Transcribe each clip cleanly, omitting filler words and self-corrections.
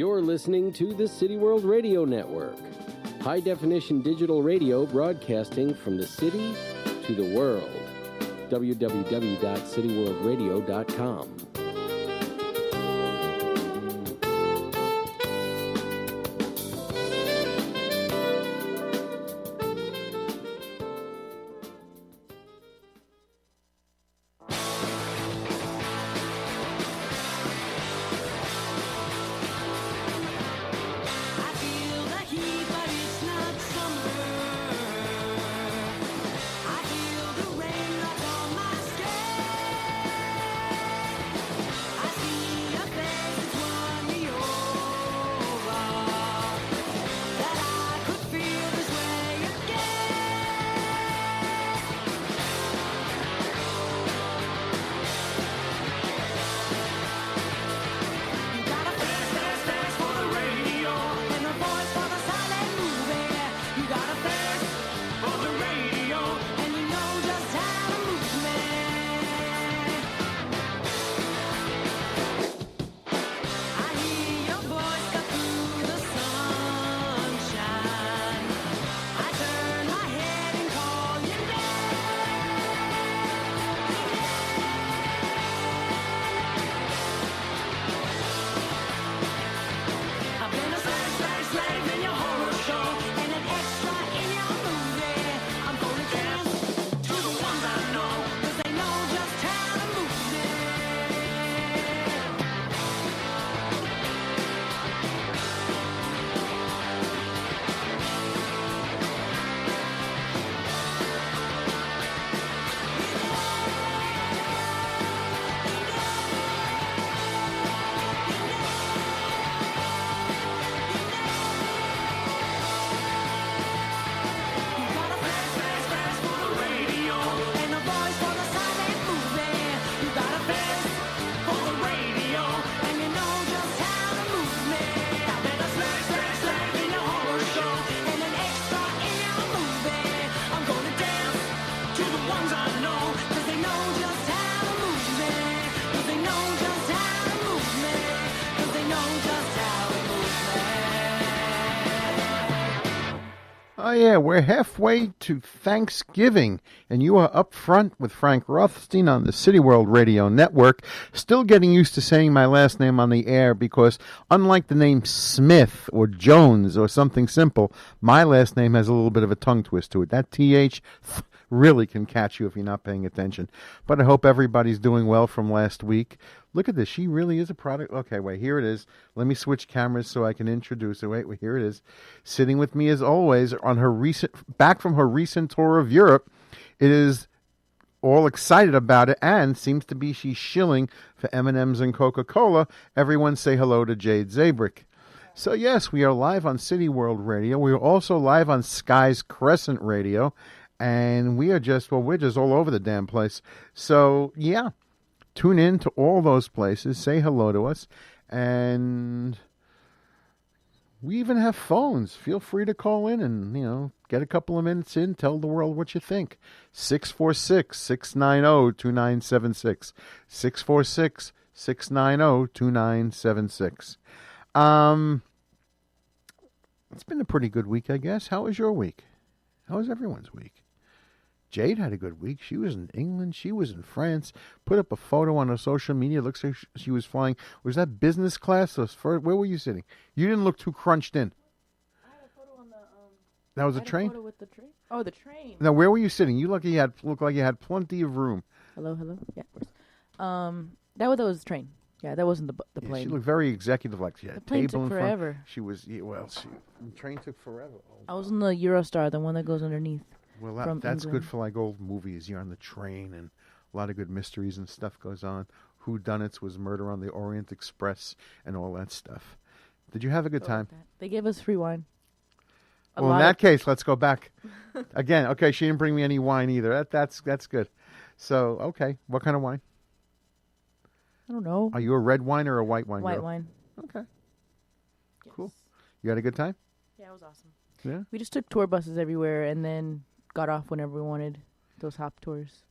You're listening to the City World Radio Network. High-definition digital radio broadcasting from the city to the world. www.cityworldradio.com. Oh, yeah, we're halfway to Thanksgiving, and you are up front with Frank Rothstein on the City World Radio Network. Still getting used to saying my last name on the air because, unlike the name Smith or Jones or something simple, my last name has a little bit of a tongue twist to it. That TH really can catch you if you're not paying attention. But I hope everybody's doing well from last week. Look at this. She really is a product. Okay, wait, here it is. Let me switch cameras so I can introduce her. Wait, here it is. Sitting with me as always on her back from her recent tour of Europe. It is all excited about it and seems to be she's shilling for M&M's and Coca-Cola. Everyone say hello to Jade Zabrick. So yes, we are live on City World Radio. We are also live on Sky's Crescent Radio. And we're just all over the damn place. So yeah. Tune in to all those places. Say hello to us. And we even have phones. Feel free to call in and, get a couple of minutes in. Tell the world what you think. 646-690-2976. 646-690-2976. It's been a pretty good week, I guess. How was your week? How was everyone's week? Jade had a good week. She was in England. She was in France. Put up a photo on her social media. Looks like she was flying. Was that business class? Where were you sitting? You didn't look too crunched in. I had a photo on the... that was a train? Photo with the train. Oh, the train. Now, where were you sitting? You looked like you had plenty of room. Hello? Yeah, of course. That was the train. Yeah, that wasn't the plane. She looked very executive, like she had the plane table took in forever. Front. She was, the train took forever. Oh, I was in the Eurostar, the one that goes underneath. Well, that's good for like old movies. You're on the train and a lot of good mysteries and stuff goes on. Whodunits was Murder on the Orient Express and all that stuff. Did you have a good time? They gave us free wine. Well, in that case, let's go back. Again, okay, she didn't bring me any wine either. That's good. So, okay, what kind of wine? I don't know. Are you a red wine or a white wine White girl? wine. Okay. Yes. Cool. You had a good time? Yeah, it was awesome. Yeah? We just took tour buses everywhere and then got off whenever we wanted. Those hop tours.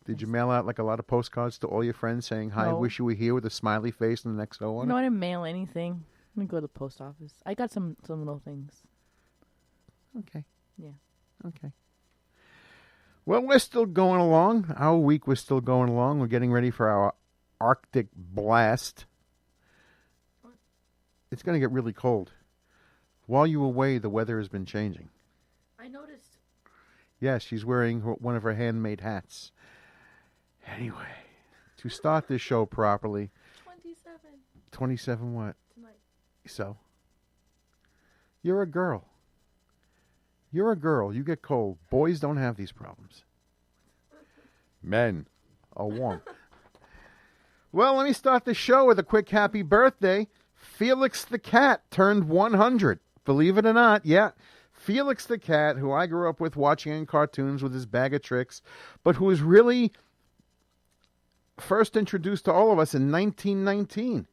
Did you mail out like a lot of postcards to all your friends saying, hi, No. wish you were here with a smiley face and an XO on it? No, I didn't mail anything. I'm gonna go to the post office. I got some little things. Okay. Yeah. Okay. Well, we're still going along. Our week was still going along. We're getting ready for our Arctic blast. It's going to get really cold. While you were away, the weather has been changing. I noticed. Yes, she's wearing one of her handmade hats. Anyway, to start this show properly. 27. 27 what? Tonight. So? You're a girl. You're a girl. You get cold. Boys don't have these problems. Men are warm. Well, let me start the show with a quick happy birthday. Felix the cat turned 100. Believe it or not, yeah. Felix the cat, who I grew up with watching in cartoons with his bag of tricks, but who was really first introduced to all of us in 1919.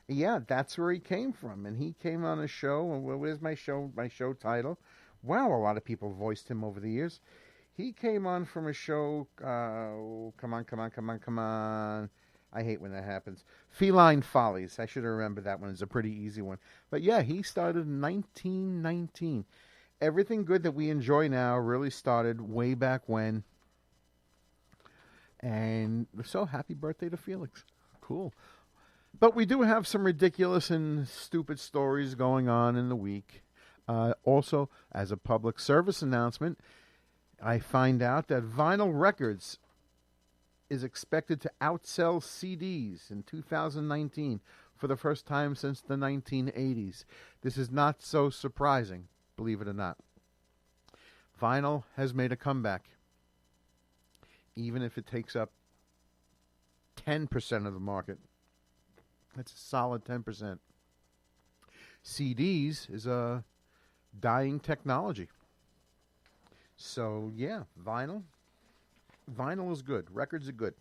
Yeah, that's where he came from. And he came on a show. Where's my show title? Wow, a lot of people voiced him over the years. He came on from a show, come on. I hate when that happens. Feline Follies. I should have remembered that one. It's a pretty easy one. But yeah, he started in 1919. Everything good that we enjoy now really started way back when. And so happy birthday to Felix. Cool. But we do have some ridiculous and stupid stories going on in the week. Also, as a public service announcement, I find out that vinyl records is expected to outsell CDs in 2019 for the first time since the 1980s. This is not so surprising, believe it or not. Vinyl has made a comeback, even if it takes up 10% of the market. That's a solid 10%. CDs is a dying technology. So, yeah, vinyl is good. Records are good.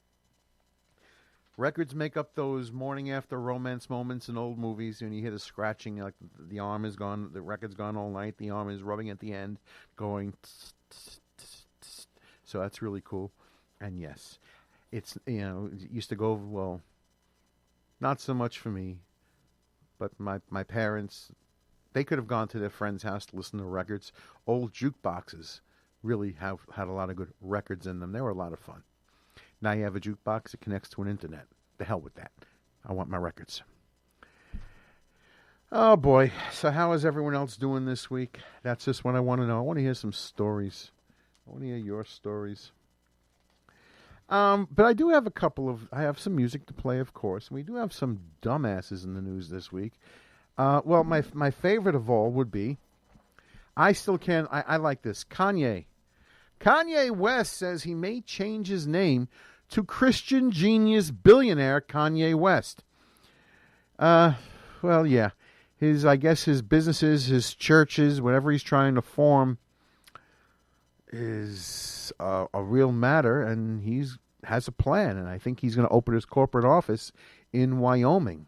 Records make up those morning after romance moments in old movies when you hear the scratching, like the arm is gone, the record's gone all night, the arm is rubbing at the end, going tss, tss, tss, tss. So that's really cool. And yes, it's, it used to go, well, not so much for me, but my parents, they could have gone to their friend's house to listen to records. Old jukeboxes really had a lot of good records in them. They were a lot of fun. Now you have a jukebox that connects to an internet. The hell with that. I want my records. Oh, boy. So how is everyone else doing this week? That's just what I want to know. I want to hear some stories. I want to hear your stories. But I do have I have some music to play, of course. And we do have some dumbasses in the news this week. Well, my favorite of all would be, I like this, Kanye. Kanye West says he may change his name to Christian genius billionaire Kanye West. Well, yeah. I guess his businesses, his churches, whatever he's trying to form is a real matter, and has a plan, and I think he's going to open his corporate office in Wyoming,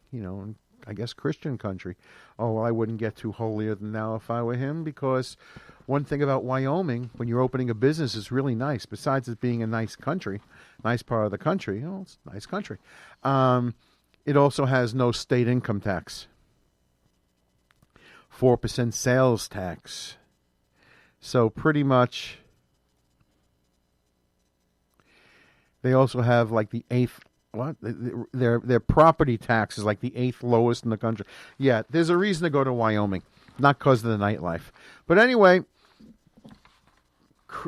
I guess Christian country. Oh, well, I wouldn't get too holier than thou if I were him, because one thing about Wyoming, when you're opening a business, is really nice. Besides it being a nice country, nice part of the country, it's a nice country. It also has no state income tax. 4% sales tax. So pretty much, they also have like the 8th, their property tax is like the 8th lowest in the country. Yeah, there's a reason to go to Wyoming, not because of the nightlife. But anyway,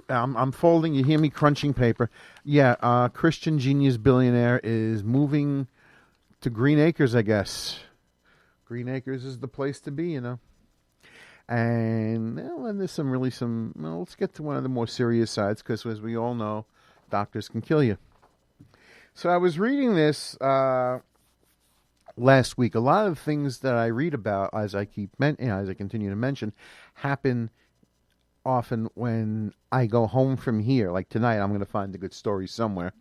I'm folding. You hear me crunching paper. Yeah, Christian genius billionaire is moving to Green Acres, I guess. Green Acres is the place to be, And there's let's get to one of the more serious sides, because as we all know, doctors can kill you. So I was reading this last week. A lot of things that I read about, as I continue to mention, happen often when I go home from here. Like tonight, I'm going to find a good story somewhere,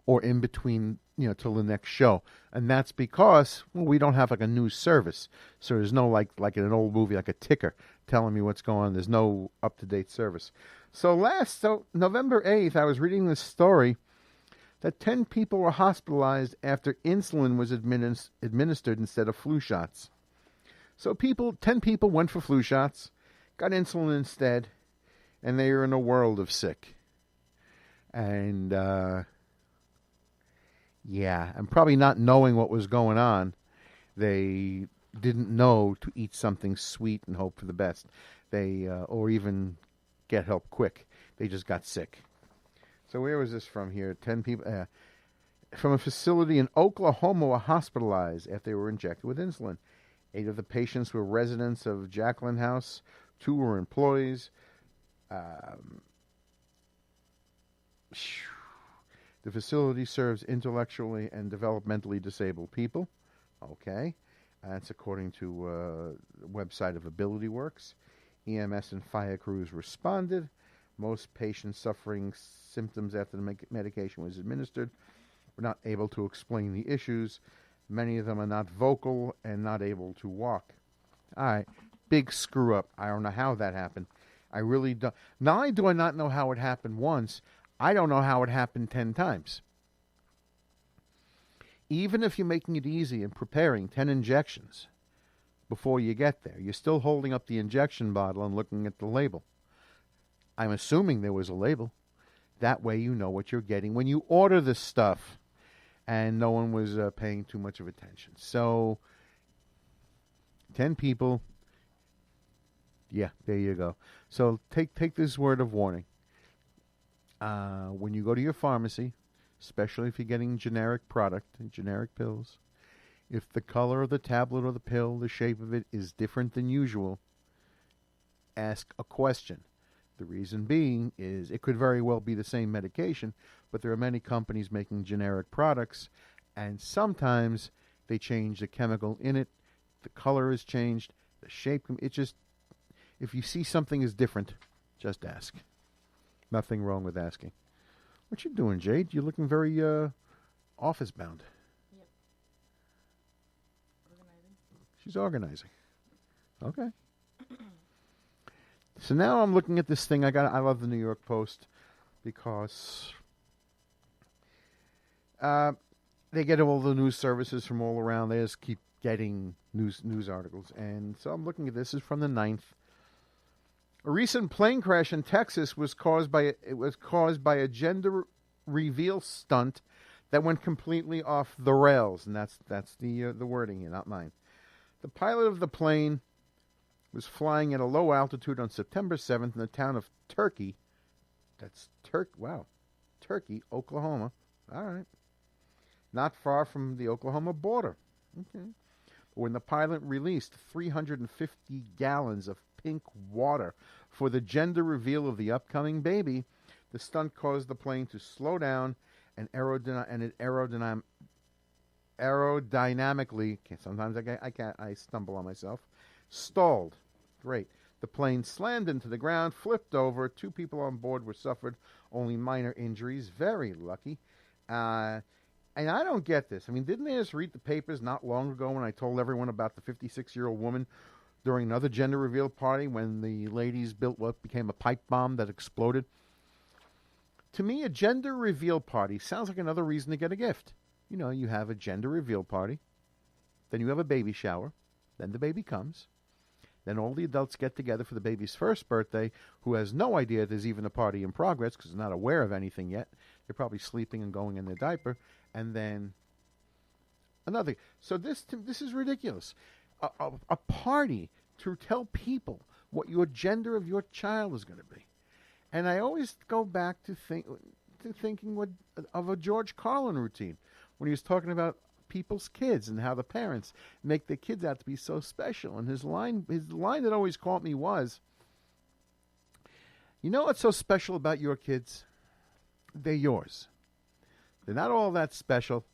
or in between, till the next show. And that's because we don't have like a news service, so there's no like in an old movie, like a ticker telling me what's going on. There's no up to date service. So November 8th, I was reading this story that 10 people were hospitalized after insulin was administered instead of flu shots. So 10 people went for flu shots, got insulin instead, and they are in a world of sick. And, and probably not knowing what was going on, they didn't know to eat something sweet and hope for the best. Or even get help quick. They just got sick. So where was this from here? 10 people from a facility in Oklahoma were hospitalized after they were injected with insulin. 8 of the patients were residents of Jacqueline House. 2 were employees. The facility serves intellectually and developmentally disabled people. Okay. That's according to the website of AbilityWorks. EMS and fire crews responded. Most patients suffering symptoms after the medication was administered were not able to explain the issues. Many of them are not vocal and not able to walk. All right. Big screw up. I don't know how that happened. I really don't. Not only do I not know how it happened once, I don't know how it happened 10 times. Even if you're making it easy and preparing 10 injections before you get there, you're still holding up the injection bottle and looking at the label. I'm assuming there was a label. That way you know what you're getting when you order this stuff. And no one was paying too much of attention. So, 10 people. Yeah, there you go. So take this word of warning. When you go to your pharmacy, especially if you're getting generic product, generic pills, if the color of the tablet or the pill, the shape of it is different than usual, ask a question. The reason being is it could very well be the same medication, but there are many companies making generic products, and sometimes they change the chemical in it, the color is changed, the shape. It just, if you see something is different, just ask. Nothing wrong with asking. What you doing, Jade? You're looking very office bound. Yep. Organizing. She's organizing. Okay. So now I'm looking at this thing. I love the New York Post because they get all the news services from all around. They just keep getting news articles. And so I'm looking at this. This is from the 9th. A recent plane crash in Texas was caused by a gender reveal stunt that went completely off the rails, and that's the wording here, not mine. The pilot of the plane was flying at a low altitude on September 7th in the town of Turkey. Turkey, Oklahoma. All right. Not far from the Oklahoma border. Okay. But when the pilot released 350 gallons of pink water for the gender reveal of the upcoming baby, the stunt caused the plane to slow down and aerodynamically, sometimes I stumble on myself, stalled. Great. The plane slammed into the ground, flipped over. 2 people on board were suffered only minor injuries. Very lucky. And I don't get this. I mean, didn't they just read the papers not long ago when I told everyone about the 56-year-old woman during another gender reveal party when the ladies built what became a pipe bomb that exploded? To me, a gender reveal party sounds like another reason to get a gift. You know, you have a gender reveal party, then you have a baby shower, then the baby comes, then all the adults get together for the baby's first birthday, who has no idea there's even a party in progress because they're not aware of anything yet. They're probably sleeping and going in their diaper, and then another. So this is ridiculous. A party to tell people what your gender of your child is going to be. And I always go back to thinking of a George Carlin routine when he was talking about people's kids and how the parents make their kids out to be so special. And his line that always caught me was, you know what's so special about your kids? They're yours. They're not all that special,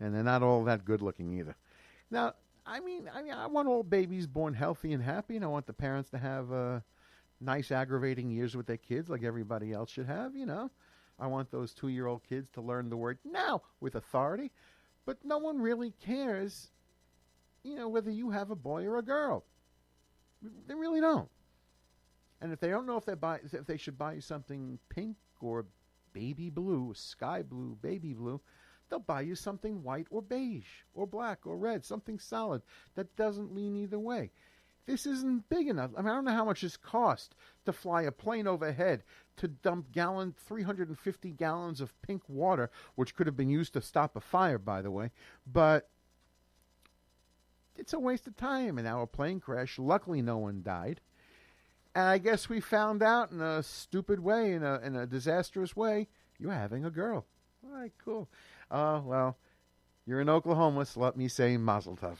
and they're not all that good looking either. Now, I mean, I want all babies born healthy and happy, and I want the parents to have nice aggravating years with their kids like everybody else should have, you know. I want those 2-year-old kids to learn the word now with authority. But no one really cares, you know, whether you have a boy or a girl. They really don't. And if they don't know if they should buy you something pink or baby blue, sky blue, baby blue, they'll buy you something white or beige or black or red, something solid that doesn't lean either way. This isn't big enough. I mean, I don't know how much this cost to fly a plane overhead to dump 350 gallons of pink water, which could have been used to stop a fire, by the way. But it's a waste of time in our plane crash. Luckily, no one died. And I guess we found out in a stupid way, in a disastrous way, you're having a girl. All right, cool. Well, you're in Oklahoma, so let me say mazel tov.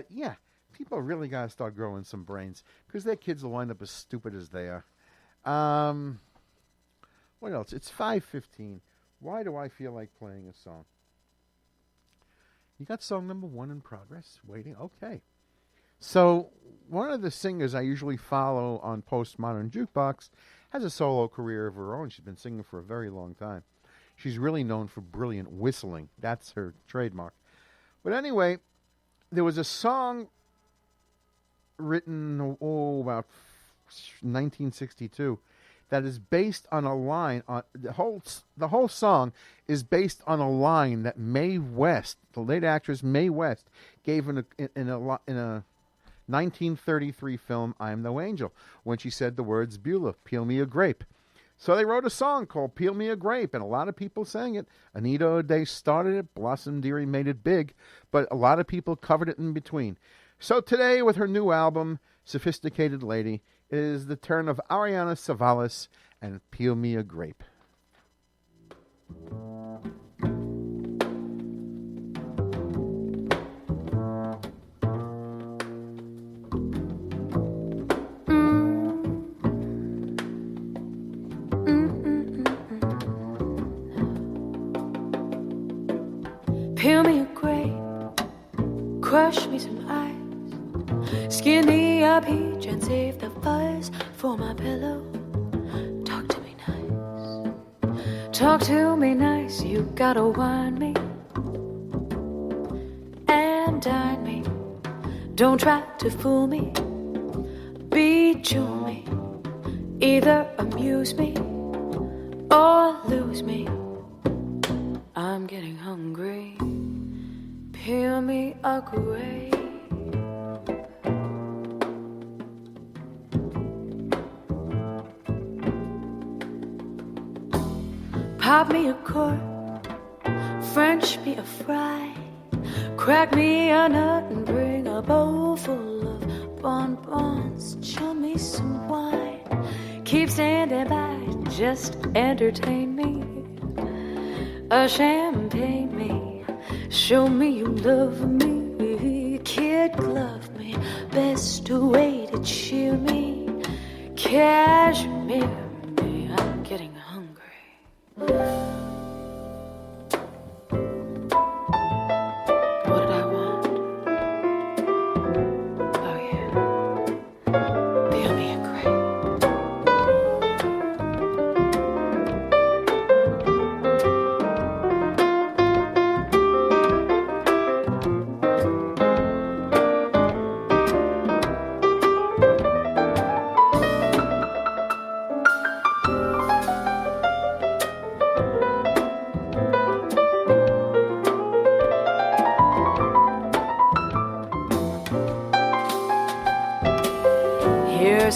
Yeah, people really got to start growing some brains because their kids will wind up as stupid as they are. What else? It's 5:15. Why do I feel like playing a song? You got song number 1 in progress? Waiting? Okay. So, one of the singers I usually follow on Postmodern Jukebox has a solo career of her own. She's been singing for a very long time. She's really known for brilliant whistling. That's her trademark. But anyway, there was a song written, about 1962 that is based on a line. The whole song is based on a line that Mae West, the late actress Mae West, gave in a 1933 film, I Am No Angel, when she said the words, Beulah, peel me a grape. So they wrote a song called Peel Me a Grape, and a lot of people sang it. Anita O'Day started it, Blossom Dearie made it big, but a lot of people covered it in between. So today, with her new album, Sophisticated Lady, it is the turn of Ariana Savalas and Peel Me a Grape. Peel me a grape, crush me some ice, skin me a peach and save the fuzz for my pillow. Talk to me nice, talk to me nice, you gotta wine me and dine me. Don't try to fool me, bejewel me, either amuse me or lose me. I'm getting hungry. Peel me a grape. Pop me a cork, French me a fry, crack me a nut and bring a bowl full of bonbons. Chill me some wine, keep standing by, just entertain me. A champagne me, show me you love me. Kid glove me, best way to cheer me. Cashmere me, I'm getting hungry. What did I want? Oh yeah, peel me a grape.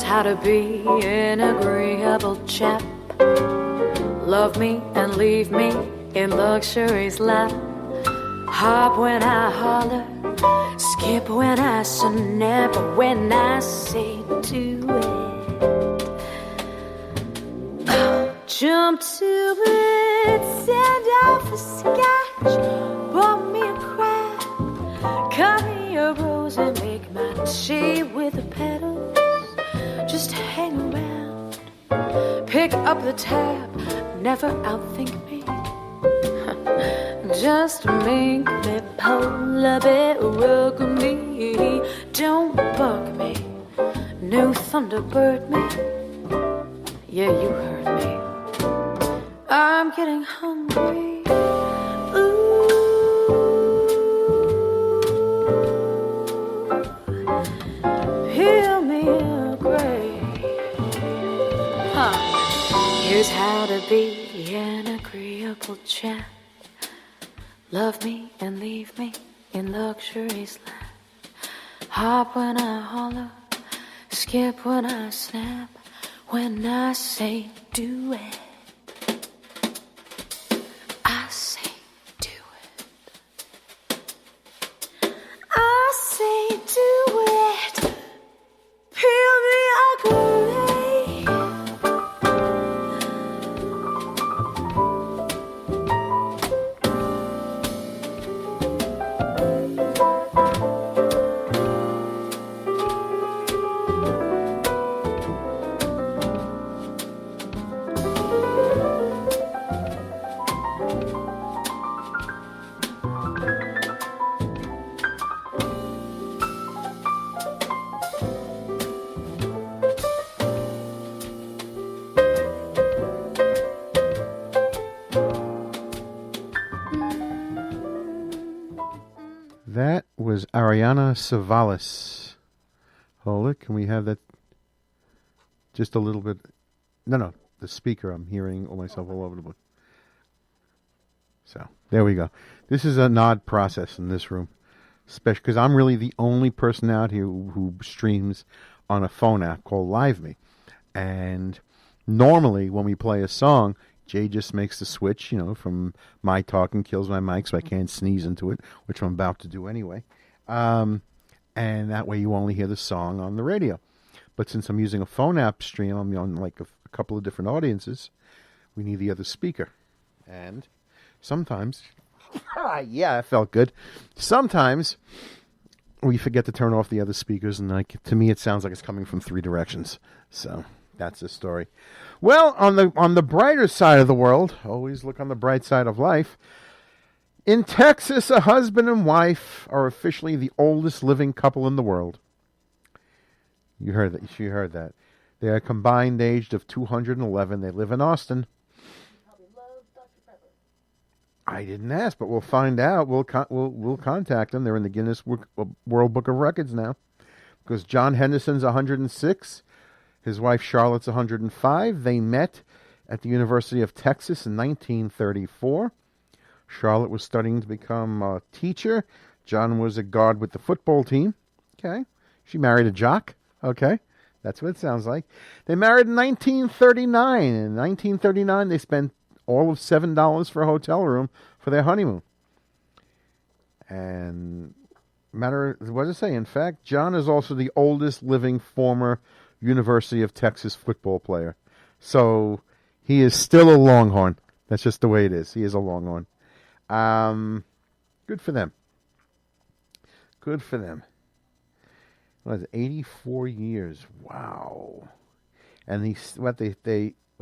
How to be an agreeable chap. Love me and leave me in luxury's lap. Hop when I holler, skip when I snap, when I say do it. Jump to it, send off a scotch, bought me a crab, cut me a rose and make my tea with the petals. Just hang around, pick up the tab, never outthink me. Just make me polar bear, welcome me. Don't bug me, no Thunderbird me. Yeah, you heard me. I'm getting hungry. Ooh. Hear me a grape. Here's how to be an agreeable chap. Love me and leave me in luxury's land. Hop when I holler, skip when I snap. When I say do it, I say do it. I say do it. Peel me ugly. That was Ariana Savalas. Hold it. Can we have that just a little bit? No. The speaker. I'm hearing myself all over the place. So, there we go. This is an odd process in this room. Especially because I'm really the only person out here who streams on a phone app called LiveMe. And normally when we play a song, Jay just makes the switch, from my talking, kills my mic so I can't sneeze into it, which I'm about to do anyway. And that way you only hear the song on the radio. But since I'm using a phone app stream, I'm on like a couple of different audiences, we need the other speaker. And sometimes, yeah, that felt good. Sometimes we forget to turn off the other speakers, and to me it sounds like it's coming from three directions. So that's the story. Well, on the brighter side of the world, always look on the bright side of life. In Texas, a husband and wife are officially the oldest living couple in the world. You heard that. She heard that. They are combined aged of 211. They live in Austin. I didn't ask, but we'll find out. We'll contact them. They're in the Guinness World Book of Records now, because John Henderson's 106. His wife Charlotte's 105. They met at the University of Texas in 1934. Charlotte was studying to become a teacher. John was a guard with the football team. Okay. She married a jock. Okay. That's what it sounds like. They married in 1939. In 1939, they spent all of $7 for a hotel room for their honeymoon. And what does it say? In fact, John is also the oldest living former University of Texas football player. So he is still a Longhorn. That's just the way it is. He is a Longhorn. Good for them. Good for them. What is it? 84 years. Wow. And they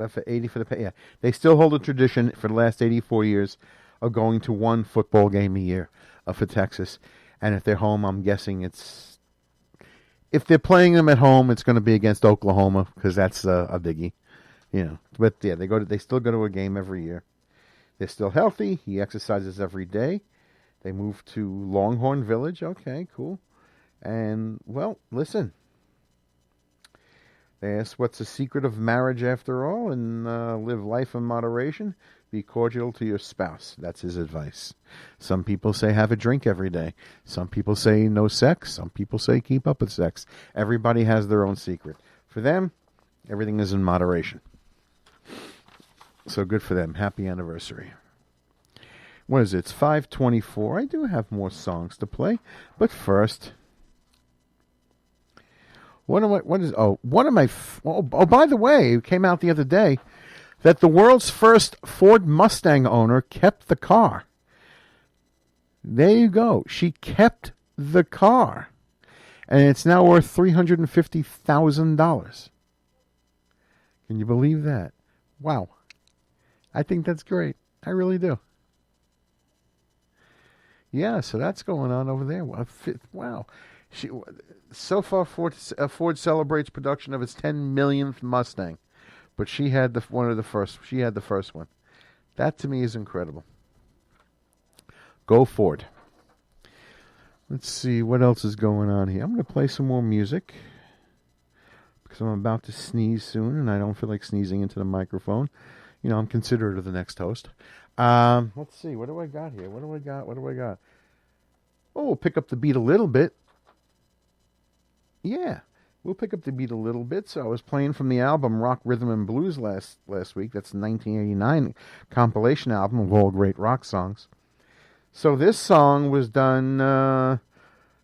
for 80 for the yeah. They still hold a tradition for the last 84 years of going to one football game a year for Texas. And if they're home, I'm guessing if they're playing them at home, it's going to be against Oklahoma, because that's a biggie, But yeah, they still go to a game every year. They're still healthy. He exercises every day. They moved to Longhorn Village. Okay, cool. And well, listen. They ask, what's the secret of marriage after all? And live life in moderation. Be cordial to your spouse. That's his advice. Some people say have a drink every day. Some people say no sex. Some people say keep up with sex. Everybody has their own secret. For them, everything is in moderation. So good for them. Happy anniversary. What is it? It's 5:24. I do have more songs to play. But first, by the way, it came out the other day that the world's first Ford Mustang owner kept the car. There you go. She kept the car. And it's now worth $350,000. Can you believe that? Wow. I think that's great. I really do. Yeah, so that's going on over there. Wow. So far, Ford celebrates production of its 10 millionth Mustang. But she had the first one. That to me is incredible. Go Ford. Let's see what else is going on here. I'm going to play some more music because I'm about to sneeze soon, and I don't feel like sneezing into the microphone. I'm considerate of the next host. Let's see. What do I got here? What do I got? Oh, we'll pick up the beat a little bit. Yeah, we'll pick up the beat a little bit. So I was playing from the album Rock, Rhythm, and Blues last week. That's a 1989 compilation album of all great rock songs. So this song was done,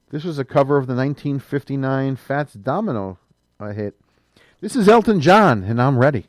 this was a cover of the 1959 Fats Domino hit. This is Elton John, and I'm ready.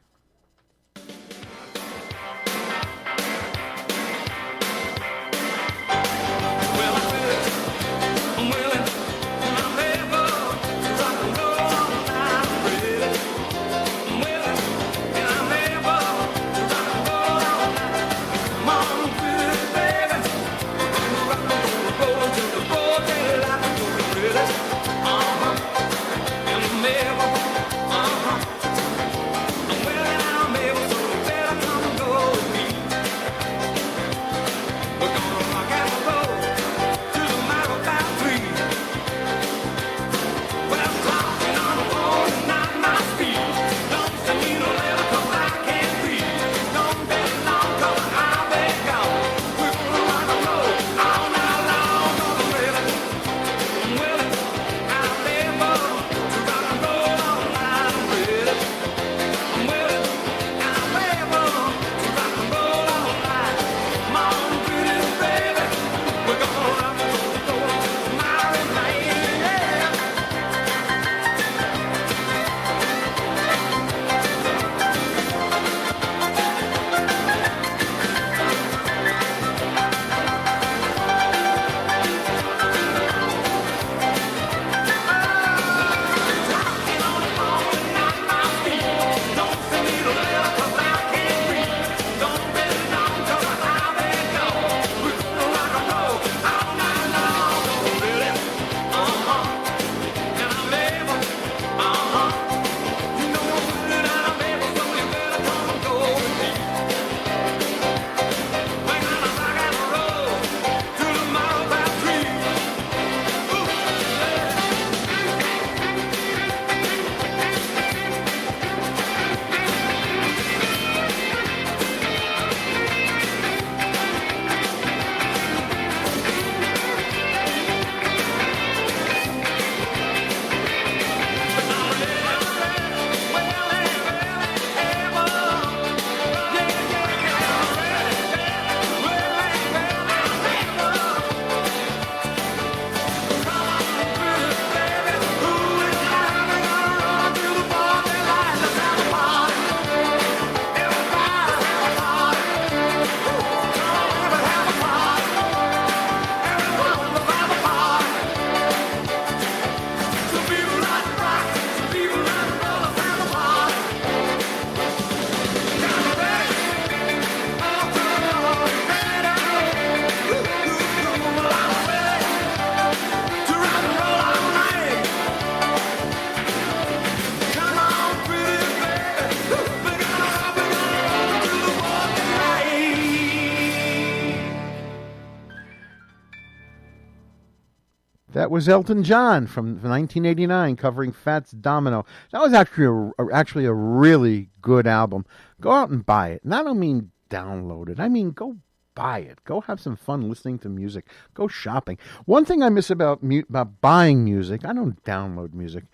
That was Elton John from 1989 covering Fats Domino. That was actually a really good album. Go out and buy it. And I don't mean download it. I mean go buy it. Go have some fun listening to music. Go shopping. One thing I miss about buying music, I don't download music.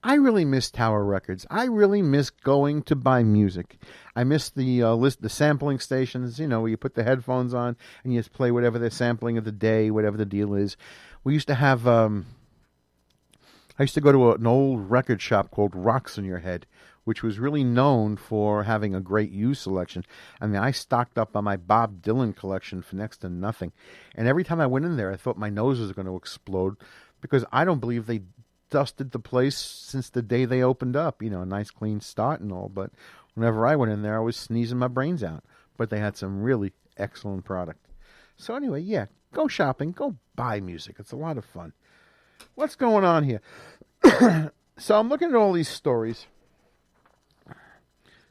I really miss Tower Records. I really miss going to buy music. I miss the sampling stations, where you put the headphones on and you just play whatever they're sampling of the day, whatever the deal is. We used to have, I used to go to an old record shop called Rocks in Your Head, which was really known for having a great used selection. I mean, I stocked up on my Bob Dylan collection for next to nothing. And every time I went in there, I thought my nose was going to explode because I don't believe they dusted the place since the day they opened up. A nice clean start and all. But whenever I went in there, I was sneezing my brains out. But they had some really excellent product. So anyway, yeah, go shopping, go buy music. It's a lot of fun. What's going on here? So I'm looking at all these stories.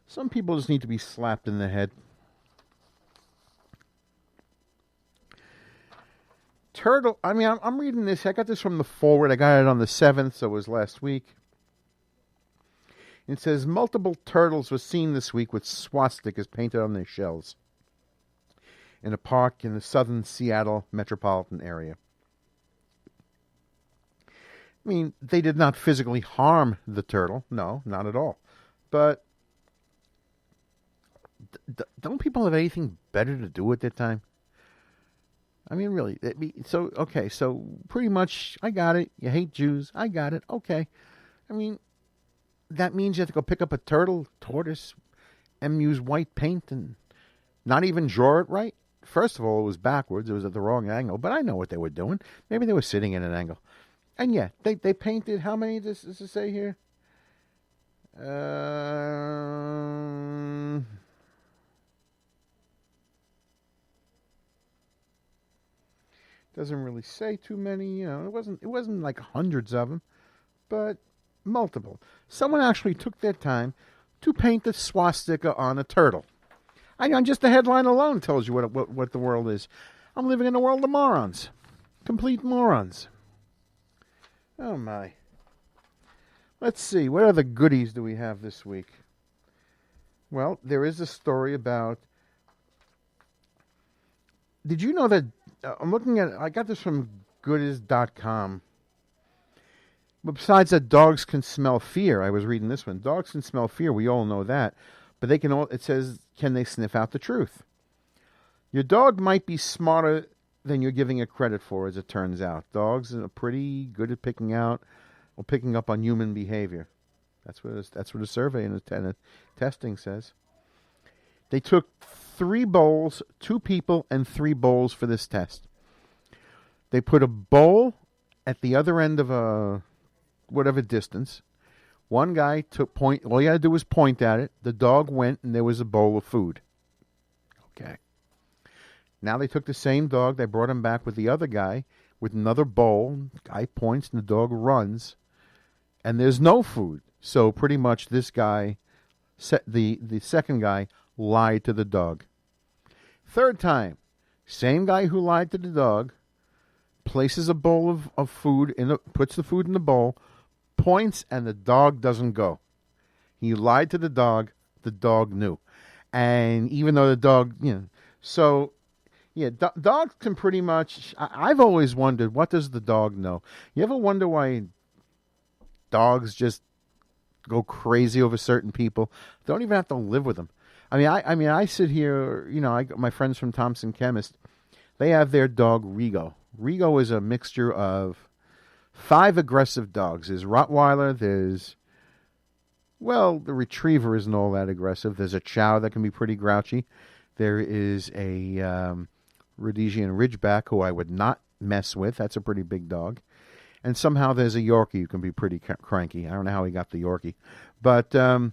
Some people just need to be slapped in the head. I'm reading this. I got this from the Forward. I got it on the 7th, so it was last week. It says, multiple turtles were seen this week with swastikas painted on their shells. in a park in the southern Seattle metropolitan area. I mean, they did not physically harm the turtle. No, not at all. But don't people have anything better to do at that time? I mean, really. So pretty much, I got it. You hate Jews. I got it. Okay. I mean, that means you have to go pick up a tortoise, and use white paint and not even draw it right. First of all, it was backwards. It was at the wrong angle. But I know what they were doing. Maybe they were sitting in an angle. And yeah, they painted, how many does it say here? Doesn't really say too many. It wasn't like hundreds of them, but multiple. Someone actually took their time to paint the swastika on a turtle. Just the headline alone tells you what the world is. I'm living in a world of morons. Complete morons. Oh, my. Let's see. What other goodies do we have this week? Well, there is a story about... Did you know that... I'm looking at... I got this from goodies.com. But besides that, dogs can smell fear. I was reading this one. Dogs can smell fear. We all know that. But they can all... It says, can they sniff out the truth? Your dog might be smarter than you're giving it credit for, as it turns out. Dogs are pretty good at picking up on human behavior. That's what a survey and a testing says. They took 3 bowls, 2 people, and 3 bowls for this test. They put a bowl at the other end of a whatever distance. One guy all you had to do was point at it. The dog went, and there was a bowl of food. Okay. Now they took the same dog. They brought him back with the other guy with another bowl. Guy points, and the dog runs. And there's no food. So pretty much this guy, the second guy, lied to the dog. Third time, same guy who lied to the dog, places a bowl of food, puts the food in the bowl, points, and the dog doesn't go. He lied to the dog knew. And even though the dog, so... Yeah, dogs can pretty much... I've always wondered, what does the dog know? You ever wonder why dogs just go crazy over certain people? They don't even have to live with them. I sit here, my friends from Thompson Chemist, they have their dog Rigo. Rigo is a mixture of 5 aggressive dogs. There's Rottweiler, the Retriever isn't all that aggressive. There's a Chow that can be pretty grouchy. There is a... Rhodesian Ridgeback, who I would not mess with. That's a pretty big dog. And somehow there's a Yorkie who can be pretty cranky. I don't know how he got the Yorkie. But Rigo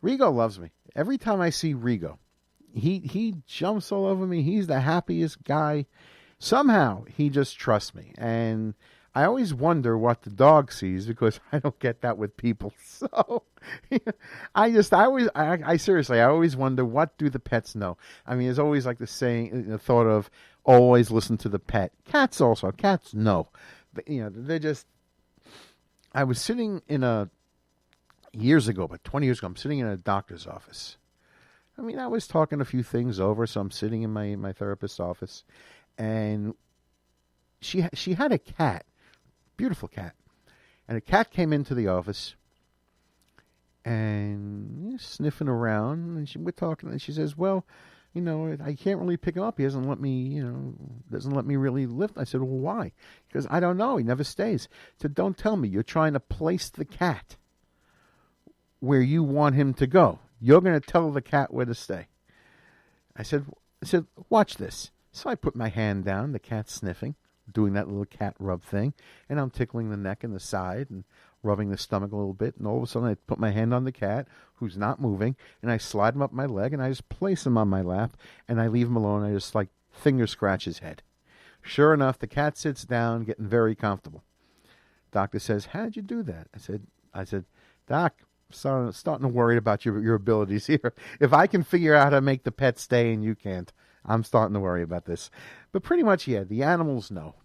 loves me. Every time I see Rigo, he jumps all over me. He's the happiest guy. Somehow he just trusts me. And I always wonder what the dog sees, because I don't get that with people. So I always wonder, what do the pets know? There's always like the thought of always listen to the pet. Cats know. But, they're just, I was sitting years ago, but 20 years ago, I'm sitting in a doctor's office. I was talking a few things over, so I'm sitting in my therapist's office, and she had a cat. Beautiful cat. And a cat came into the office and sniffing around, and we're talking, and she says, well, I can't really pick him up. He doesn't let me really lift. I said, well, why? Because I don't know. He never stays. I said, don't tell me. You're trying to place the cat where you want him to go. You're going to tell the cat where to stay. I said, watch this. So I put my hand down. The cat's sniffing, doing that little cat rub thing, and I'm tickling the neck and the side and rubbing the stomach a little bit, and all of a sudden I put my hand on the cat, who's not moving, and I slide him up my leg, and I just place him on my lap, and I leave him alone. I just finger scratch his head. Sure enough, the cat sits down, getting very comfortable. Doctor says, how'd you do that? I said, Doc, I'm starting to worry about your abilities here. If I can figure out how to make the pet stay and you can't, I'm starting to worry about this. But pretty much, yeah, the animals know.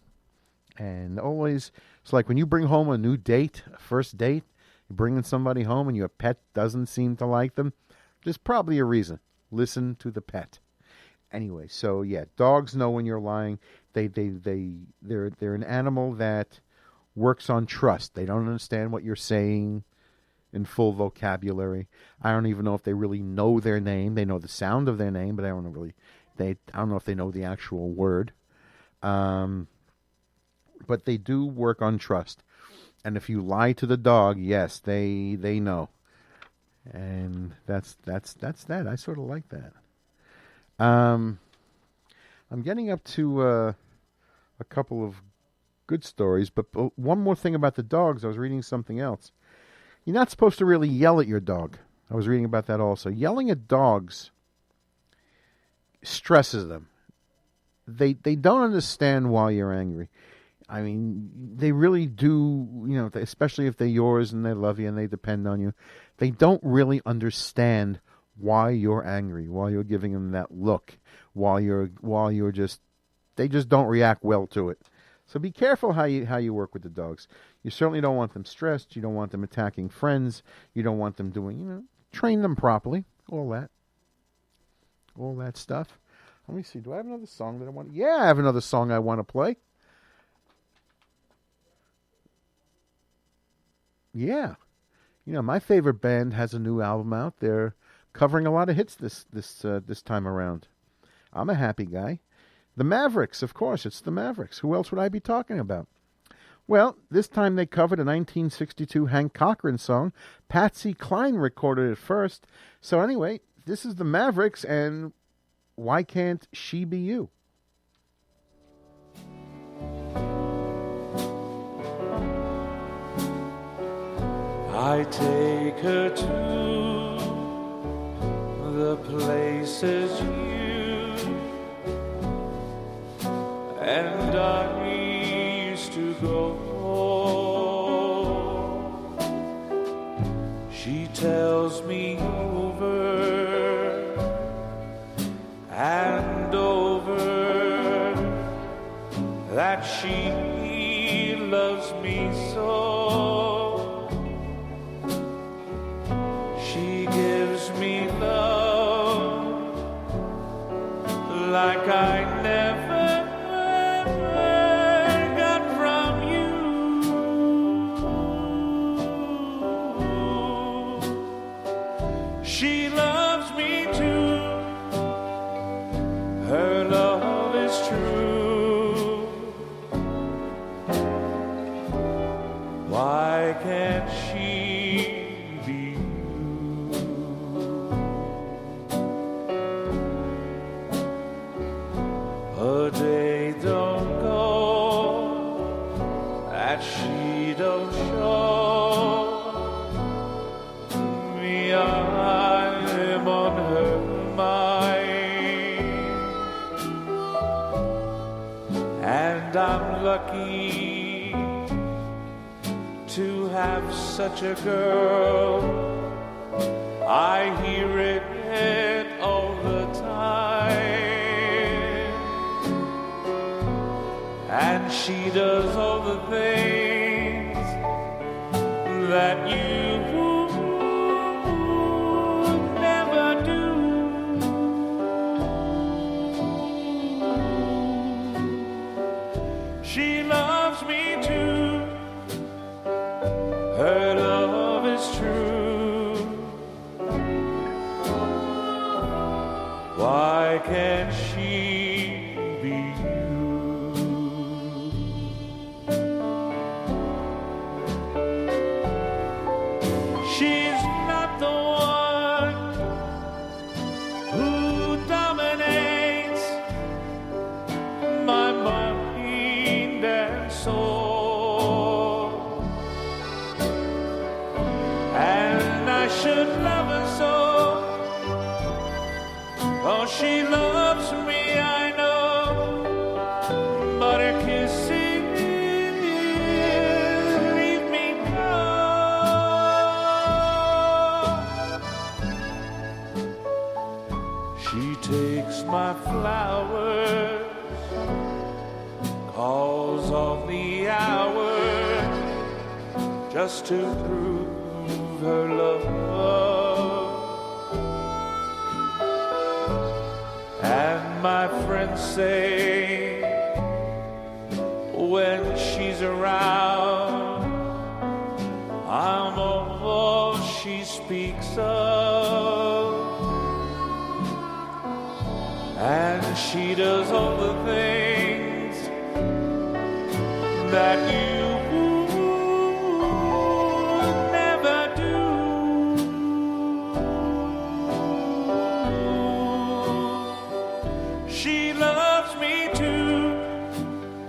And always, it's like when you bring home a new date, a first date, you're bringing somebody home and your pet doesn't seem to like them, there's probably a reason. Listen to the pet. Anyway, so yeah, dogs know when you're lying. They're an animal that works on trust. They don't understand what you're saying in full vocabulary. I don't even know if they really know their name. They know the sound of their name, but I don't know if they know the actual word. But they do work on trust. And if you lie to the dog, yes, they know. And that's that. I sort of like that. I'm getting up to a couple of good stories, but one more thing about the dogs. I was reading something else. You're not supposed to really yell at your dog. I was reading about that also. Yelling at dogs stresses them. They don't understand why you're angry. I mean, they really do, especially if they're yours and they love you and they depend on you. They don't really understand why you're angry, why you're giving them that look, why you're just, they just don't react well to it. So be careful how you work with the dogs. You certainly don't want them stressed. You don't want them attacking friends. You don't want them doing, train them properly. All that stuff. Let me see. Do I have another song that I want? Yeah, I have another song I want to play. Yeah. My favorite band has a new album out. They're covering a lot of hits this time around. I'm a happy guy. The Mavericks, of course. It's the Mavericks. Who else would I be talking about? Well, this time they covered a 1962 Hank Cochran song. Patsy Cline recorded it first. So anyway, this is the Mavericks, and Why Can't She Be You? I take her to the places you and I used to go. She tells me over and over that she loves me so. Like I never got from you. She loves me too. Her love is true. Why can't she be you? A day don't go that she don't show me I'm on her mind, and I'm lucky to have such a girl. I hear it all the time. And she does all the things that you would never do. She loves me too. Her love is true. Why can't she be you? She's not the one who dominates my mind and soul, and I should love her so. Oh, she loves me, I know, but her kisses leave me cold. She takes my flowers, calls on the hours, just to prove her love. And and say when she's around, I'm all she speaks of, and she does all the things that you would never do. She loves me too.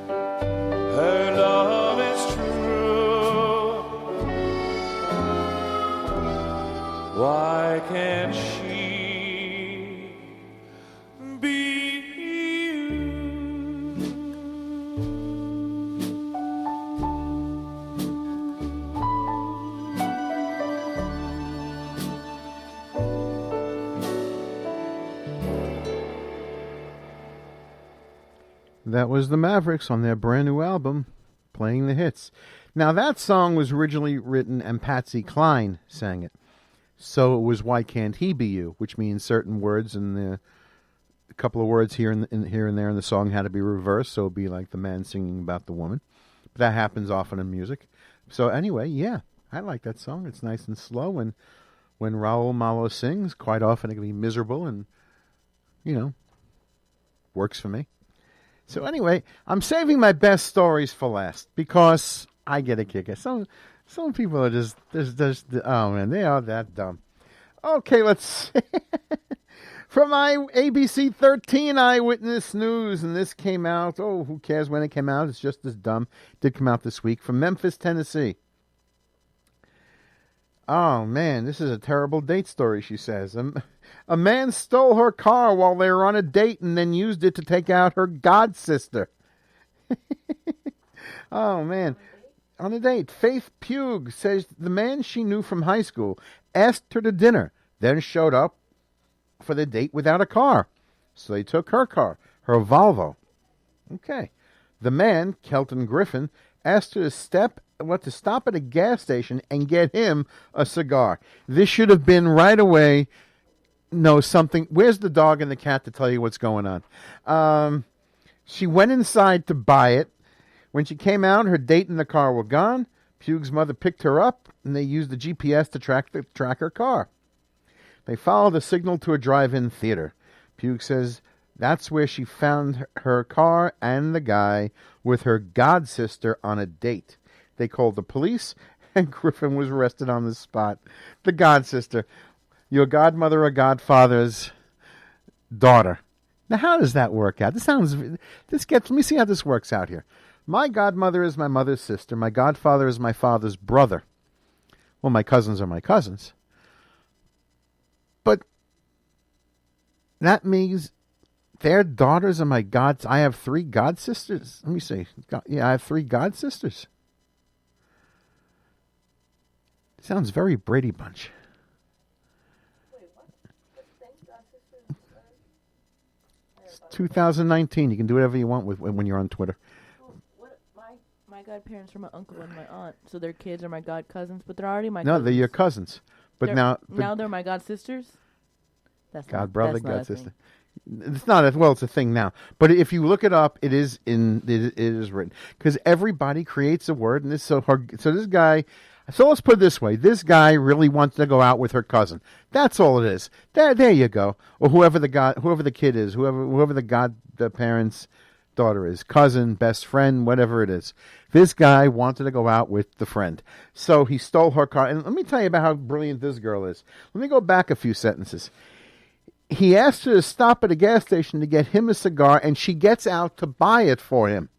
Her love is true. Why can't she be you? That was the Mavericks on their brand new album, Playing the Hits. Now, that song was originally written and Patsy Cline sang it. So it was Why Can't He Be You, which means certain words and a couple of words here and here and there in the song had to be reversed, so it would be like the man singing about the woman. But that happens often in music. So anyway, yeah, I like that song. It's nice and slow, and when Raul Malo sings, quite often it can be miserable and, works for me. So anyway, I'm saving my best stories for last because I get a kick at some people are just oh man, they are that dumb. Okay, let's see. From my ABC 13 Eyewitness News, and this came out, who cares when it came out, it's just as dumb. It did come out this week, from Memphis, Tennessee. Oh man, this is a terrible date story, she says. A man stole her car while they were on a date and then used it to take out her god sister. Oh man. On a date, Faith Pugh says the man she knew from high school asked her to dinner, then showed up for the date without a car. So they took her car, her Volvo. Okay. The man, Kelton Griffin, asked her to stop at a gas station and get him a cigar. This should have been right away. No, something. Where's the dog and the cat to tell you what's going on? She went inside to buy it. When she came out, her date and the car were gone. Pugh's mother picked her up, and they used the GPS to track her car. They followed the signal to a drive-in theater. Pugh says that's where she found her car and the guy with her god sister on a date. They called the police, and Griffin was arrested on the spot. The god sister, your godmother or godfather's daughter. Now, how does that work out? Let me see how this works out here. My godmother is my mother's sister. My godfather is my father's brother. Well, my cousins are my cousins. But that means their daughters are my gods. I have 3 god sisters. Let me see. I have 3 god sisters. Sounds very Brady Bunch. Wait, what? What's the thing? God sisters? It's 2019. You can do whatever you want when you're on Twitter. My godparents are my uncle and my aunt, so their kids are my god cousins, but they're already my No, cousins. they're your cousins. But now they're my god sisters? That's God brother, that's not God a thing. sister. It's not it's a thing now. But if you look it up, it is written, because everybody creates a word, and so this guy. So let's put it this way: this guy really wants to go out with her cousin. That's all it is. There you go. Or whoever the kid is, whoever the parents' daughter is, cousin, best friend, whatever it is. This guy wanted to go out with the friend, so he stole her car. And let me tell you about how brilliant this girl is. Let me go back a few sentences. He asked her to stop at a gas station to get him a cigar, and she gets out to buy it for him.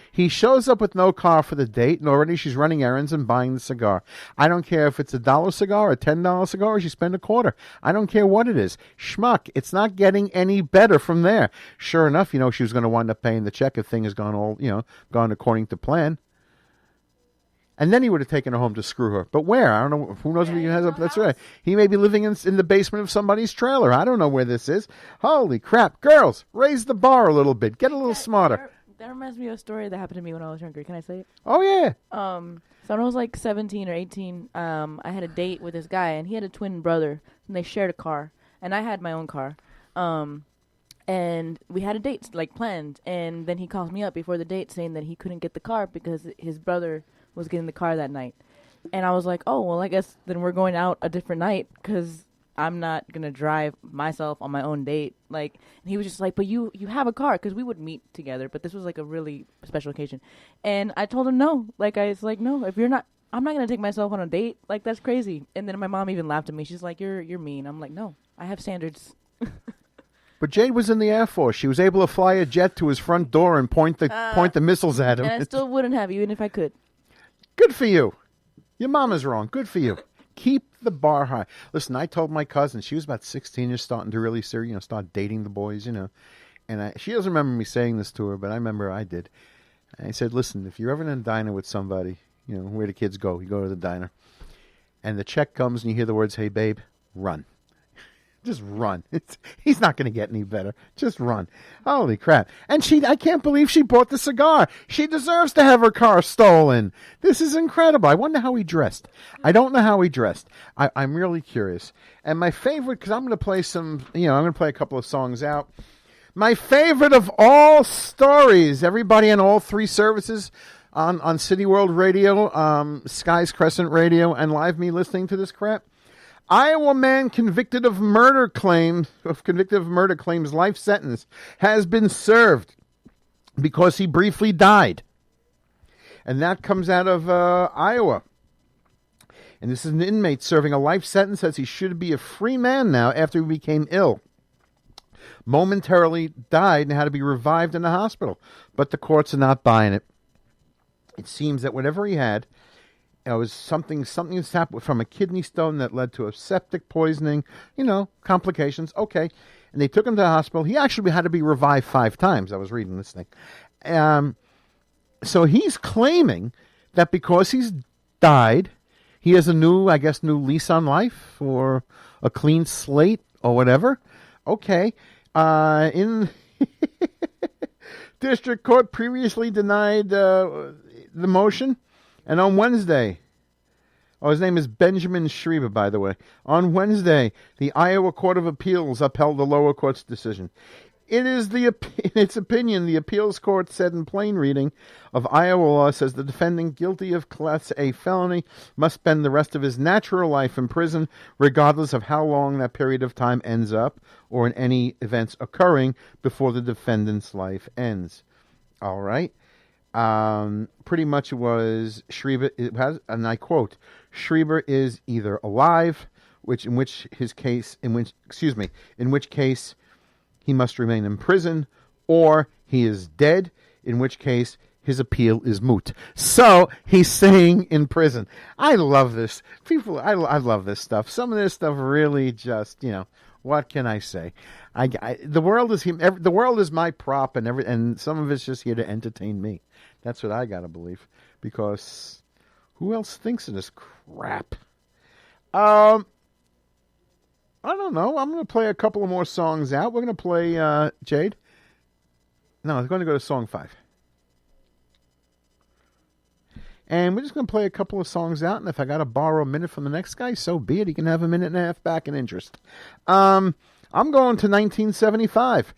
He shows up with no car for the date, and already she's running errands and buying the cigar. I don't care if it's $1 cigar or $10 cigar or she spent a quarter. I don't care what it is. Schmuck. It's not getting any better from there. Sure enough, she was going to wind up paying the check if things gone according to plan. And then he would have taken her home to screw her. But where? I don't know. Who knows where he has up? That's right. He may be living in the basement of somebody's trailer. I don't know where this is. Holy crap. Girls, raise the bar a little bit. Get a little smarter. That reminds me of a story that happened to me when I was younger. Can I say it? Oh, yeah. So when I was like 17 or 18, I had a date with this guy, and he had a twin brother, and they shared a car, and I had my own car. And we had a date, like, planned. And then he calls me up before the date saying that he couldn't get the car because his brother was getting the car that night. And I was like, oh, well, I guess then we're going out a different night because I'm not going to drive myself on my own date. Like, and he was just like, but you have a car, because we would meet together. But this was like a really special occasion. And I told him no. Like, I was like, no, if you're not, I'm not going to take myself on a date. Like, that's crazy. And then my mom even laughed at me. She's like, you're mean. I'm like, no, I have standards. But Jade was in the Air Force. She was able to fly a jet to his front door and point the missiles at him. And I still wouldn't have, even if I could. Good for you. Your mama's wrong. Good for you. Keep the bar high. Listen, I told my cousin, she was about 16, just starting to really start dating the boys, And she doesn't remember me saying this to her, but I remember I did. I said, listen, if you're ever in a diner with somebody, where the kids go, you go to the diner, and the check comes and you hear the words, hey, babe, run. Just run. He's not going to get any better. Just run. Holy crap. And I can't believe she bought the cigar. She deserves to have her car stolen. This is incredible. I wonder how he dressed. I don't know how he dressed. I'm really curious. And my favorite, because I'm going to play I'm going to play a couple of songs out. My favorite of all stories, everybody on all three services on City World Radio, Skies Crescent Radio, and Live Me listening to this crap. Iowa man convicted of murder claims life sentence has been served because he briefly died. And that comes out of Iowa. And this is an inmate serving a life sentence, says he should be a free man now after he became ill. Momentarily died and had to be revived in the hospital. But the courts are not buying it. It seems that whatever he had, it was something that's happened from a kidney stone that led to a septic poisoning, complications. Okay. And they took him to the hospital. He actually had to be revived 5 times. I was reading this thing. So he's claiming that because he's died, he has a new lease on life or a clean slate or whatever. Okay. In district court previously denied the motion. And on Wednesday, his name is Benjamin Schreiber, by the way. On Wednesday, the Iowa Court of Appeals upheld the lower court's decision. In its opinion, the appeals court said in plain reading of Iowa law says the defendant guilty of Class A felony must spend the rest of his natural life in prison, regardless of how long that period of time ends up or in any events occurring before the defendant's life ends. All right. Pretty much it was Schreiber, and I quote, Schreiber is either alive, in which case he must remain in prison, or he is dead, in which case his appeal is moot. So he's saying in prison. I love this. I love this stuff. Some of this stuff really just, what can I say? The world is my prop, and some of it's just here to entertain me. That's what I gotta believe, because who else thinks of this crap? I don't know. I'm going to play a couple of more songs out. We're going to play Jade. No, we're going to go to song 5. And we're just going to play a couple of songs out, and if I got to borrow a minute from the next guy, so be it. He can have a minute and a half back in interest. I'm going to 1975.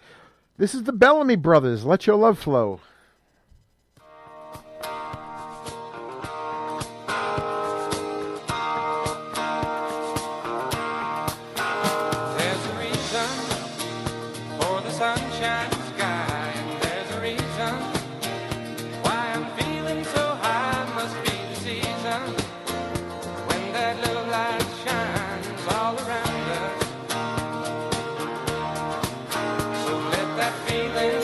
This is the Bellamy Brothers, Let Your Love Flow. Feeling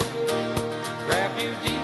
grab you deep.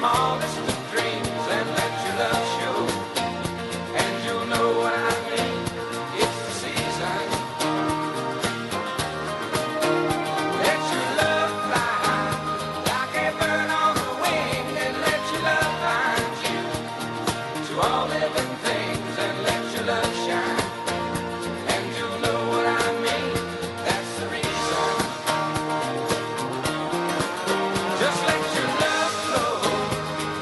smallest of dreams and let your love show. And you'll know what I mean. It's the season. Let your love fly high like a bird on the wing, and let your love find you to all living things, and let your love shine. And you'll know what I mean. That's the reason. Just let your love flow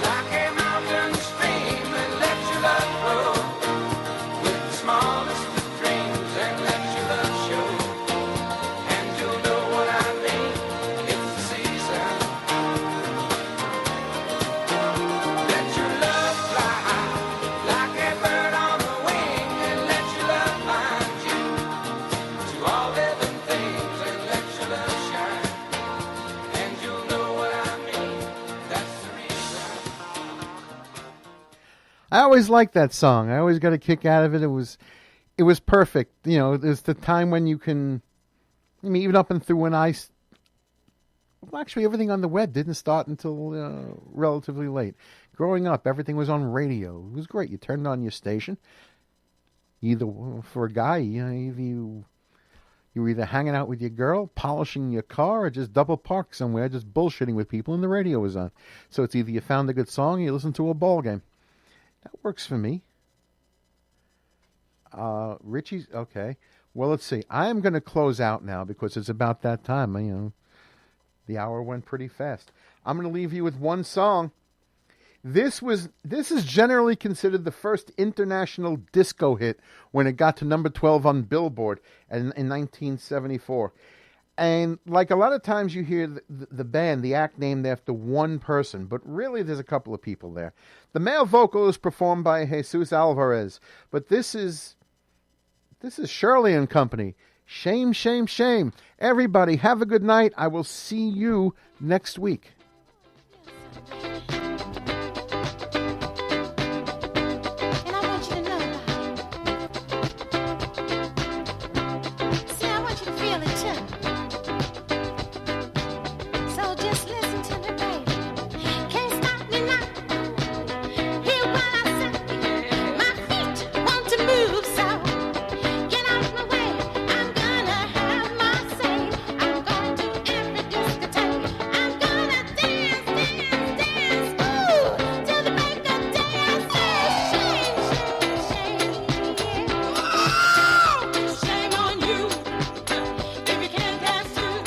like a mountain stream, and let your love grow with the smallest of dreams, and let your love show. And you'll know what I mean. It's the season. Let your love fly high like a bird on the wing, and let your love find you to all living things, and let your love shine. And you'll know what I mean. That's the reason. I always liked that song. I always got a kick out of it. It was perfect. You know, it's the time when you can, I mean, even up and through when well, actually, everything on the web didn't start until relatively late. Growing up, everything was on radio. It was great. You turned on your station. Either for a guy, you know, you were either hanging out with your girl, polishing your car, or just double parked somewhere, just bullshitting with people, and the radio was on. So it's either you found a good song or you listened to a ball game. That works for me. Richie's, okay. Well, let's see. I am going to close out now because it's about that time. You know, the hour went pretty fast. I'm going to leave you with one song. This is generally considered the first international disco hit when it got to number 12 on Billboard in 1974. And like a lot of times you hear the band, the act named after one person, but really there's a couple of people there. The male vocal is performed by Jesus Alvarez, but this is Shirley and Company. Shame, shame, shame. Everybody, have a good night. I will see you next week. And I want you to know about it. See, I want you to feel it too. So just listen to me, baby. Can't stop me now. Hear what I say. My feet want to move, so get out of my way. I'm gonna have my say. I'm going to every discotheque. I'm gonna dance, dance, dance, ooh, till the break of day. I say, shame, shame, shame, oh, shame on you if you can't dance too.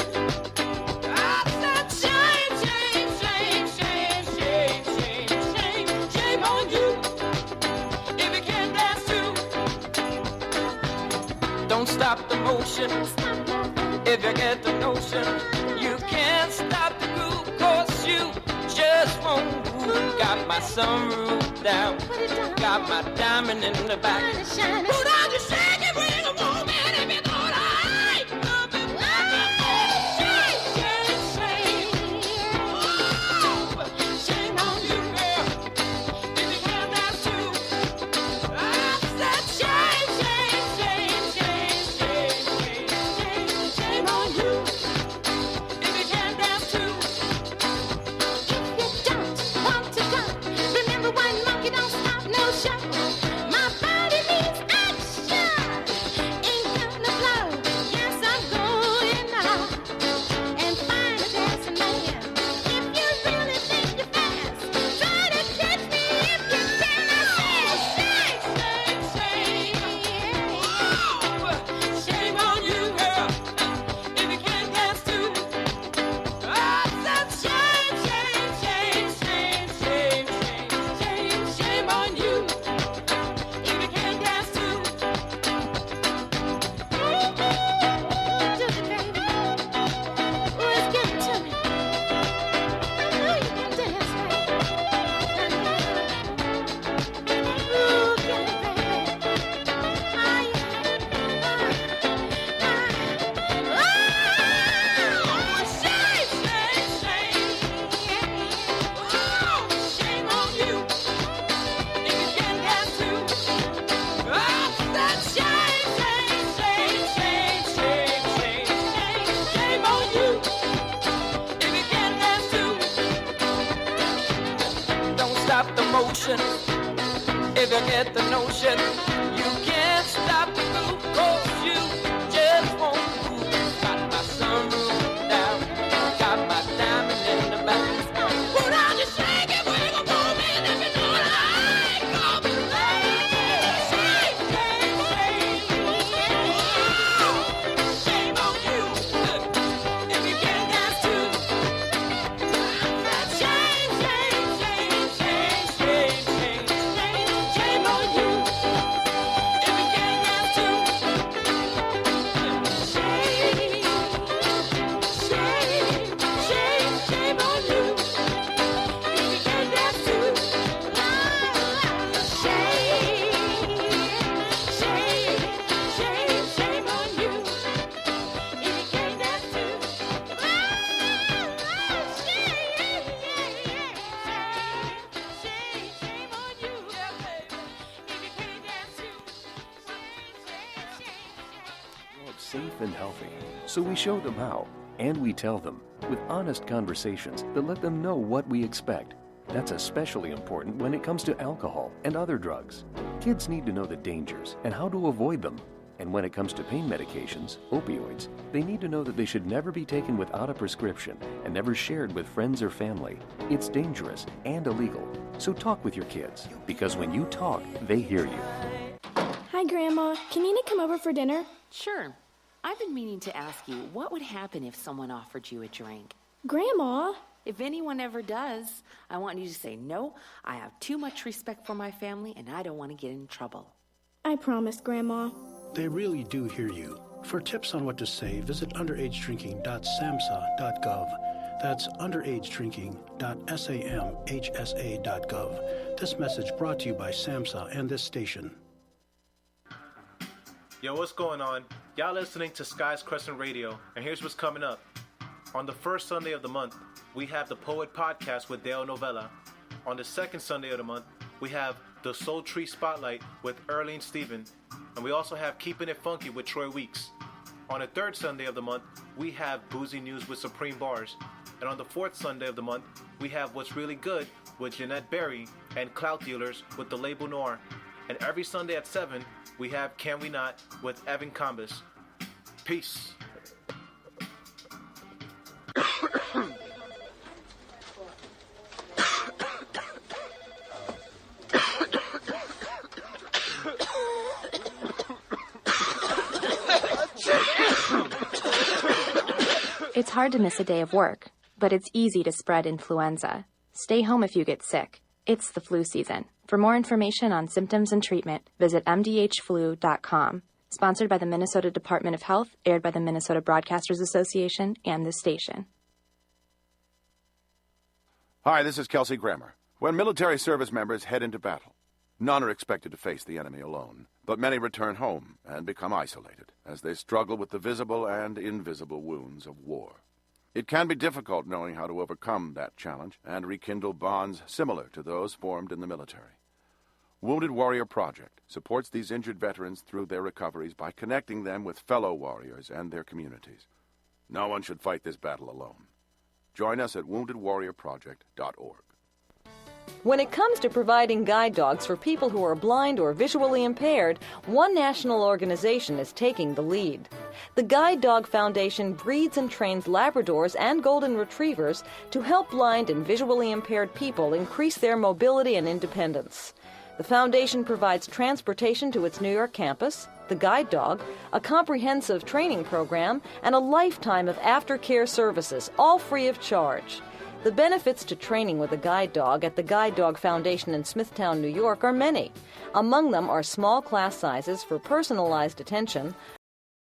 I said, shame, shame, shame, shame, shame, shame, shame, shame on you if you can't dance too. Don't stop the motion if you get the notion. You can't stop the groove, 'cause you just won't move. Got my sunroof down, got my diamond in the back. Shine, Put on your shaggy ring, woman, if you thought I ain't coming back. Shame, shame, shame. Oh, shame on you, girl, if you can't dance too. I said shame, shame, shame, shame, shame, shame, shame on you if you can't dance too. if you don't want to go, remember one monkey don't stop no show. My body needs action. motion. If you get the notion, you can't stop the groove, 'cause you just won't move. Got my sunroof down, got my diamond in the back. Put on your shake it, wiggle, move it, if you know what I ain't gonna be late. Shake, shake, shake. Shame on you if you can't dance too. Shame, shame, shame, shame, shame, shame, shame. Shame on you if you can't dance too. Shame, shame, shame, shame on you if you can't dance too. Shame, shame, shame on you if you can't dance too. Shame on you, yeah, baby, if you can't dance too. Grow up safe and healthy. So we show them how, and we tell them with honest conversations that let them know what we expect. That's especially important when it comes to alcohol and other drugs. Kids need to know the dangers and how to avoid them. And when it comes to pain medications, opioids, they need to know that they should never be taken without a prescription and never shared with friends or family. It's dangerous and illegal. So talk with your kids, because when you talk, they hear you. Hi, Grandma. Can Nina come over for dinner? Sure. I've been meaning to ask you, what would happen if someone offered you a drink? Grandma? If anyone ever does, I want you to say, no, I have too much respect for my family and I don't want to get in trouble. I promise, Grandma. They really do hear you. For tips on what to say, visit underagedrinking.samhsa.gov. That's underagedrinking.samhsa.gov. This message brought to you by SAMHSA and this station. Yo, what's going on? Y'all listening to Skies Crescent Radio, and here's what's coming up. On the first Sunday of the month, we have the Poet Podcast with Dale Novella. On the second Sunday of the month, we have the Soul Tree Spotlight with Earlene Stephen. And we also have Keeping It Funky with Troy Weeks. On the third Sunday of the month, we have Boozy News with Supreme Bars. And on the fourth Sunday of the month, we have What's Really Good with Jeanette Berry and Clout Dealers with The Label Noir. And every Sunday at 7, we have Can We Not with Evan Combis. Peace. It's hard to miss a day of work, but it's easy to spread influenza. Stay home if you get sick. It's the flu season. For more information on symptoms and treatment, visit mdhflu.com. Sponsored by the Minnesota Department of Health, aired by the Minnesota Broadcasters Association and this station. Hi, this is Kelsey Grammer. When military service members head into battle, none are expected to face the enemy alone, but many return home and become isolated as they struggle with the visible and invisible wounds of war. It can be difficult knowing how to overcome that challenge and rekindle bonds similar to those formed in the military. Wounded Warrior Project supports these injured veterans through their recoveries by connecting them with fellow warriors and their communities. No one should fight this battle alone. Join us at woundedwarriorproject.org. When it comes to providing guide dogs for people who are blind or visually impaired, one national organization is taking the lead. The Guide Dog Foundation breeds and trains Labradors and Golden Retrievers to help blind and visually impaired people increase their mobility and independence. The foundation provides transportation to its New York campus, the guide dog, a comprehensive training program, and a lifetime of aftercare services, all free of charge. The benefits to training with a guide dog at the Guide Dog Foundation in Smithtown, New York are many. Among them are small class sizes for personalized attention,